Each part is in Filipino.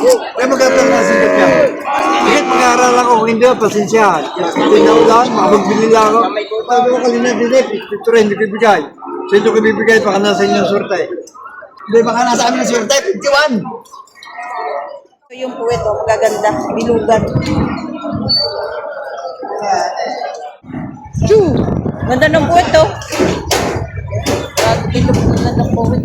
Kaya magkataon na sindat yan. Kahit mag-aaral ako, hindi ako, pasensyahan. Hindi na ulan, makapagbili lang ako. Pag ako kalina din picture, hindi ko ibigay. So ito ko ibigay, baka nasa inyong swerte. Hindi, baka nasa amin ang swerte, 51. Ito yung puwet, oh, magaganda, bilugan. Choo! Ganda ng puwet, oh. Bilugan ng puwet.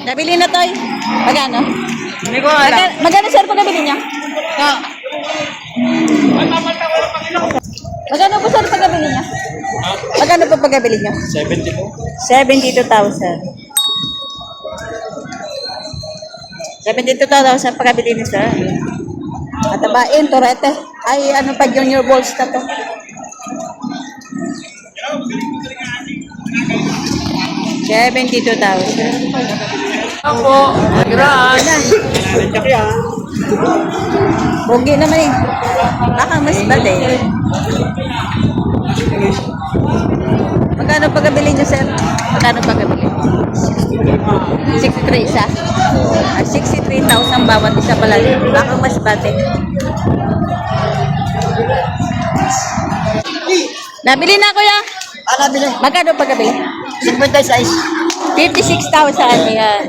Nabili na, Toy. Magano? Hindi ko alam. Magano, sir, pag nabili niya? Magano po, sir, pag nabili niya? Magano po pag nabili niya? 70 po. 72,000. 72,000 pagkabili ni sir. At abain, torete. Ay, ano pa junior balls na to. $72,000. Ako, agraan. Bogi naman eh. Baka mas bali. Magkano pagkabili niyo, sir? Magkano pagkabili? 63 isa. 63,000 bawat isa pala. Baka mas bate. Nabili na, kuya. Nabili. Magkano pagkabili? 56. 56,000. Ayan.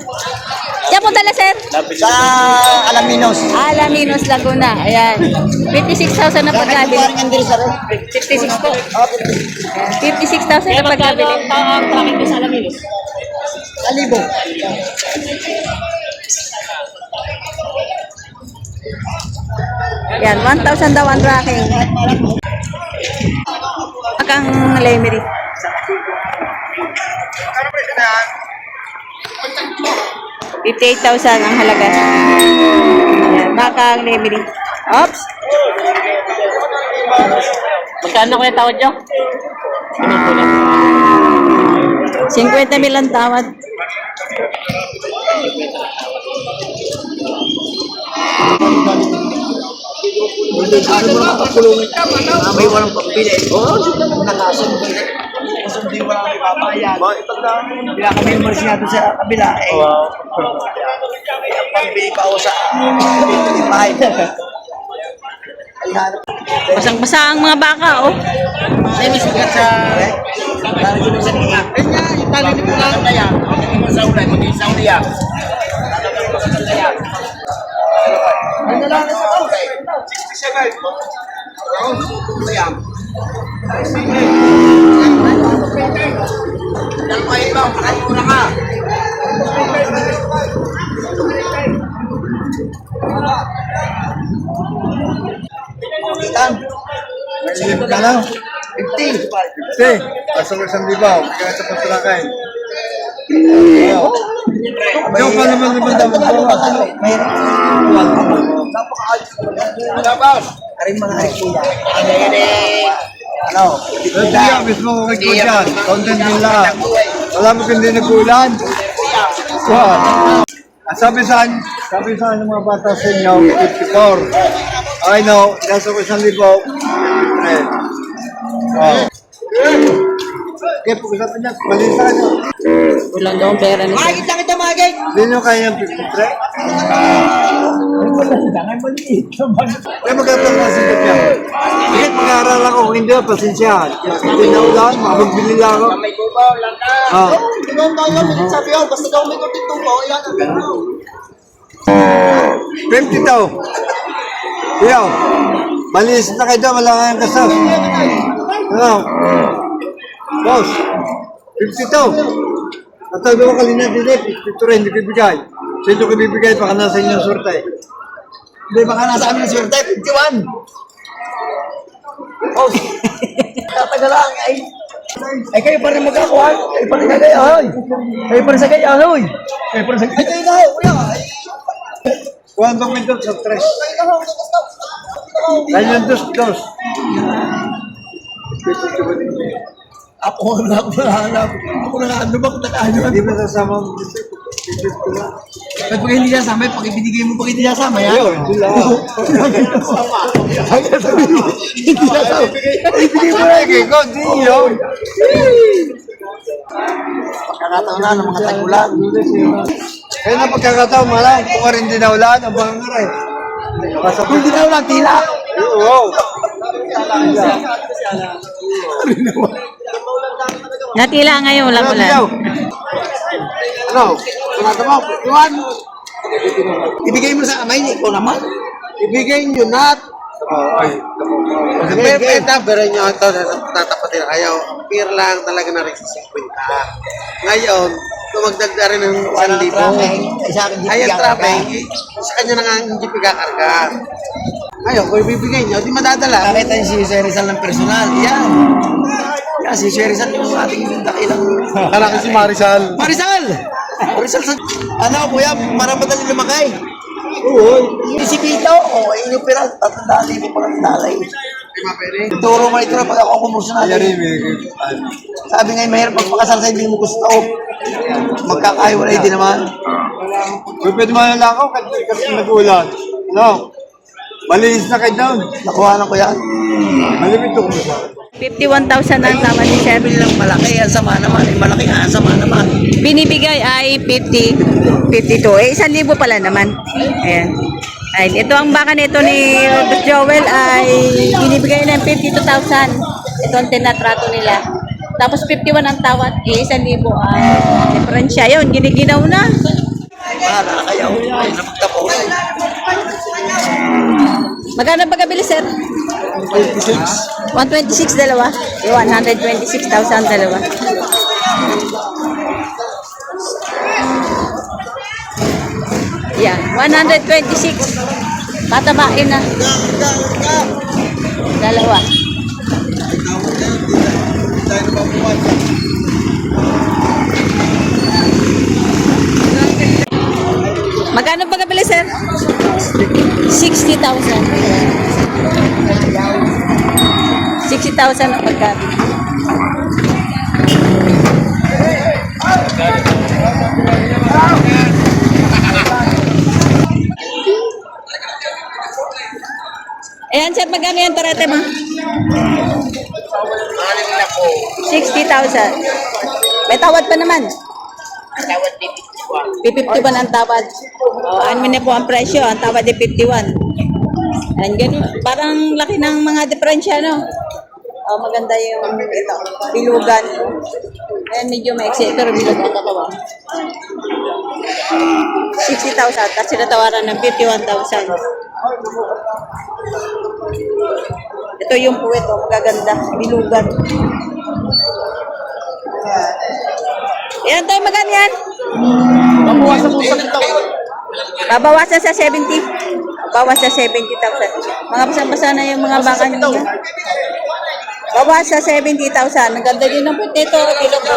Diyan po dala, sir? Sa Alaminos. Alaminos, Laguna. Ayan. 56,000 na pagkabili. 56 po. 56,000 na pagkabili. Ang tracking ko sa Alaminos. Alibo. Yan, 1,000 daw ang tracking. Akang lemery. 58,000 ang halaga. Yan, makang lemery. Oops. Magkano kuya tawad nyo? 50 mil ang tawad. May walang pagpili. Oo, nakasun. Kasi hindi walang ipapayan. Bila kami umalis nga doon sa kabila. Pagpili pa ako sa bahay. Basang-basa ang mga baka, oh. May masigat sa... Tali dito sa niya. Yung tali dito lang na yan. Sa ulay, mag-isa ulay yan. Ano lang na sa ulay? 67. Ako, ulay yan. Dalpahin mo, pakalmura ka. Ikan. Silip ka lang. 50. 50. Pasok ko isang libaw. Kaya ito pagtulakay. Yung ka naman daw. May napakaayos. Karin mga harikuya. Ano? Hindi ang mismo ko kay Kuyan. Content din lang. Wala mo kundi nag-ulan. Sabi saan ng mga bata sa inyo, 54. I know, nasa ko isang libo. Okay, pag-usapan niya, malisan niyo. Walang daw ang pera ni sir. Magit lang ito, magit! Hindi nyo kaya yung 53? Kaya magkataon na sindat yan. Kahit mag-aaral ako, hindi ako, pasensyahan. Hindi na ulan, makapagbili lang ako. May tubaw lang na. Hindi ko tayo, sabi ko, basta daw may kunting tubaw, ilan ang gano'n. 50 daw. Yo, malis na kayo daw, wala kayong kasas. Ano? Boss, 50 daw. Natawag ko kalina din picture, hindi ko ibigay. So ito ko ibigay, baka nasa inyong swerte. Hindi, baka nasa amin ang swerte, 51. Boss, tatagal lang, ay kayo pa rin magkakuha. Kayo pa rin sa gaya, hoy. Kayo pa rin sa gaya, hoy. Kayo pa rin sa gaya. Ay, kayo na, kuya. Kuwantong may dos sa tres. Ayun, dos. Ako na hanap. Ako na hanap. Bakit nakahanap? Hindi ba sasama mo dito? Pag hindi sasama, pag ibinigay mo pag hindi sasama, yan? Hindi lang. Hindi sasama. Ibigay mo na kay God. Hindi yun. Pagkakataon na ng mga tagulan. Kaya na pagkakataon, malang, kung ka rin dinaulaan, ang bang nga eh. Kung di na lang, tila. Oo. Natila ngayon, walang Ano, ulan. Tiyaw? Ano? Sunata mo, Juan. Ibigay mo sa amay, ikaw naman. Ibigay nyo na. Ay. Pero nyo ito, tatapatin ayaw. Peer lang talaga na rin sa 50. Ngayon, tumagdag na rin ng 1,000. Ay, ang traffic, sa kanya na nga hindi pagkakarga. Ngayon, kung ibibigay nyo, di madadala. Nakita niyo si Sir Rizal ng personal. Yan. Yan, si Sir Rizal yung ating dakilang... Anak si Marisal. Marisal! Marisal sa... Ano, kuya, para madali lumakay. Oo. Yung si Pito, yung pira, 300,000 pa lang dalay. Di ba pwede? Turo mo ito na pag ako kumusta Ayari, natin. Sabi nga, mahirap magpakasal sa hindi mo gusto. Magkakahiwalay din naman. Kung pwede mo lang ako, kasi nag-ulan. No? Malinis na kayo down. Nakuha ko yan. Malimit ko kung 51,000 ang tama ni Sir. Sabi nilang malaki, ang sama naman. Malaki, ang sama naman. Binibigay ay 50, 52. 1,000 pala naman. Ayan. Ay, ito ang baka nito ni Robert Joel ay binibigay ng 52,000. Ito ang tinatrato nila. Tapos 51 ang tawad, 1,000 ang diferensya. Yun, giniginaw na. Nakakayaw. Ay, napagtapo. Magkano ba kabili, sir? 126 dalawa. 126,000 dalawa. Yan, 126. Patabain na. Dalawa. Magkano ba kabili, sir? 60,000. 60,000 ang pagkabili. Ayan, sir, magkano yan torete mo? 60,000. May tawad pa naman. Tawad din. 51 ang tawad. O, ano na po ang presyo? Ang tawad ay 51. Ayan, ganun. Parang laki ng mga diferensya, no? O, maganda yung ito. Bilugan. Ayan, medyo maiksi. Pero bilugan. 60,000. Tapos sinatawaran ng 51,000. Ito yung puwet, oh, magaganda. Bilugan. Ilan tayo magkano yan? Babawasan sa 70. Bawas sa 70,000. Mga basang-basa na yung mga baka nyo. Bawas sa 70,000. Ang ganda din ng potato. Bilog ko.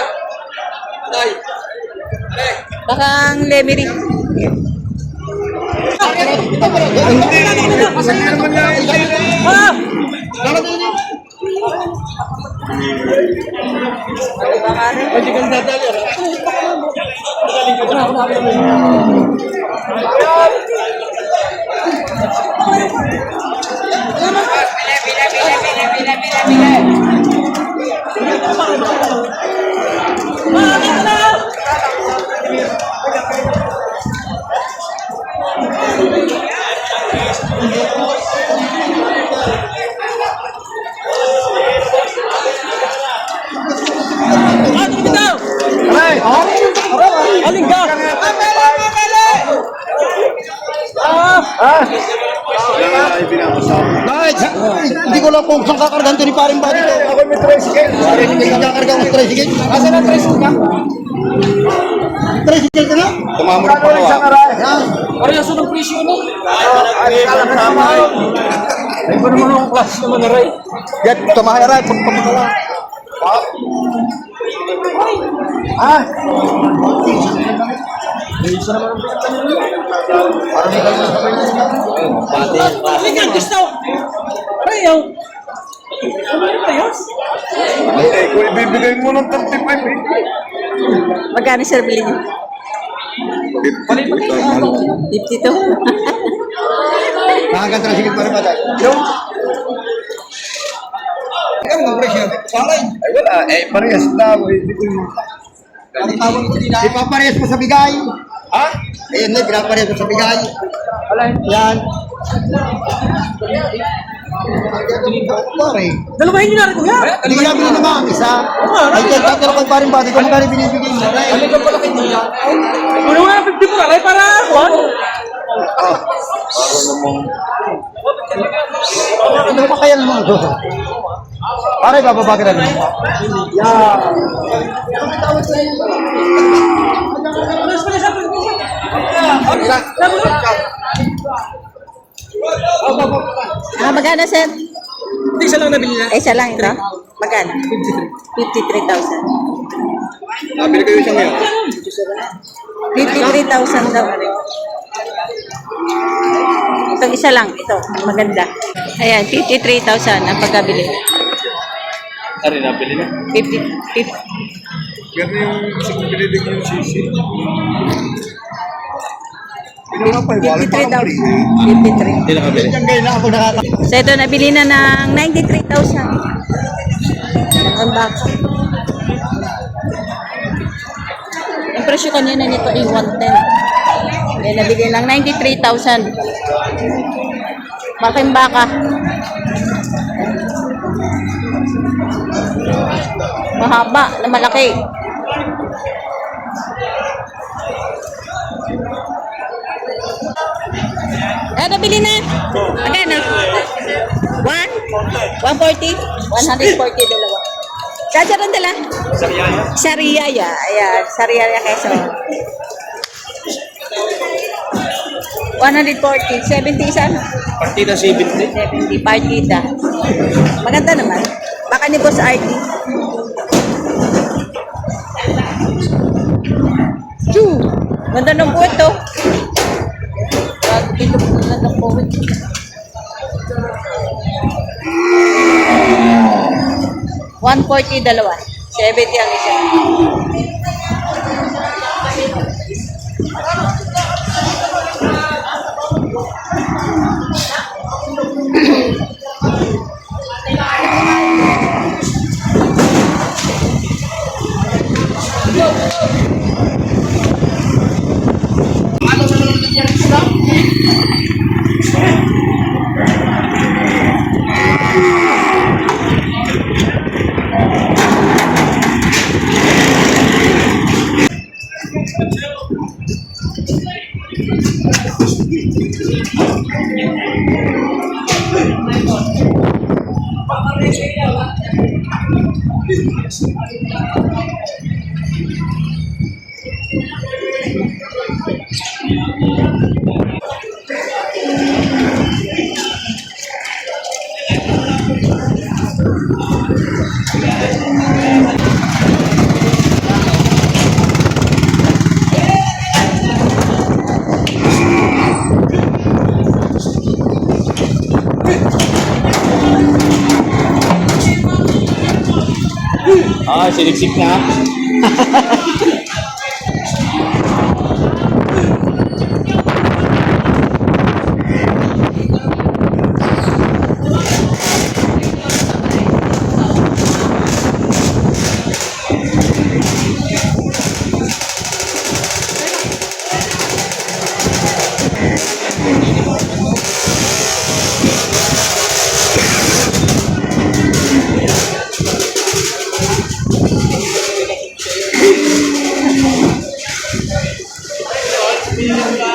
Baka ang lemery. Hindi ko lang kung saan kakargahan ito ni paring body ko. Ako may tricycle. Hindi ka kakargahan ng tricycle. Asan ang tricycle ka? Tricycle ka na? Tumamon pa ko. Parehas ng presyo mo. Ay, alam na tama. Ay, pa naman ang klase naman na rin. Yan, tumahay rin. Pagpapakala. Ah! Hindi gusto. Ayaw. Eh, kung ibibigay mo ng 35 eh. Magkano, sir, bilhin nyo? 52. Nakagan tricycle pa rin ba tayo? Yung? Ano ang presyo? Palay. Ay, wala. Eh, parehas na ako. Hindi ko yung... Ipaparehas mo sa bigay. Ha? yan na, pinapareho ko sa bigay. Yan. Pare, Dalawahin nyo na rin, kuya. hindi ka nabili naman ang isa. Ay, kaya tatlo kang paring bati, kung magkano binibigay mo. Ano ka pala kayo niya? Ano nga, 50 mo na, Ray, para kuhan. Ano pa kaya naman? Pare, bababa ka na rin. Yan. Magkano, sir? Hindi, isa lang nabili na. Isa lang ito? Magkano? 53,000. Nabili kayo isang ngayon. 53,000 daw. Itong isa lang, ito, maganda. Ayan, 53,000 ang pagkabili. Ari, nabili na. 50. Gano'n yung isang pinili ko yung sisi. Ino nga pa, wala pa kang 53. Hindi nakabili. Diyan kayo na ako nakaka... So ito, nabili na ng 93,000. Ang baka. Ang presyo kanina nito ay 110. Kaya nabili ng 93,000. Baking baka. Mahaba na malaki. Nabili na. Magkano? 1? 140? 140 dalawa. Kaya ron dala? Sariaya. Ayan, Sariaya Quezon. 140. 70 isa, no? Partida 70. 70. Partida. Maganda naman. Baka ni Boss RD. Choo! Ganda ng buwet, to. Dito po na ng buwet. 140 dalawa. 70 ang isa. Ah, siniksik na. Hindi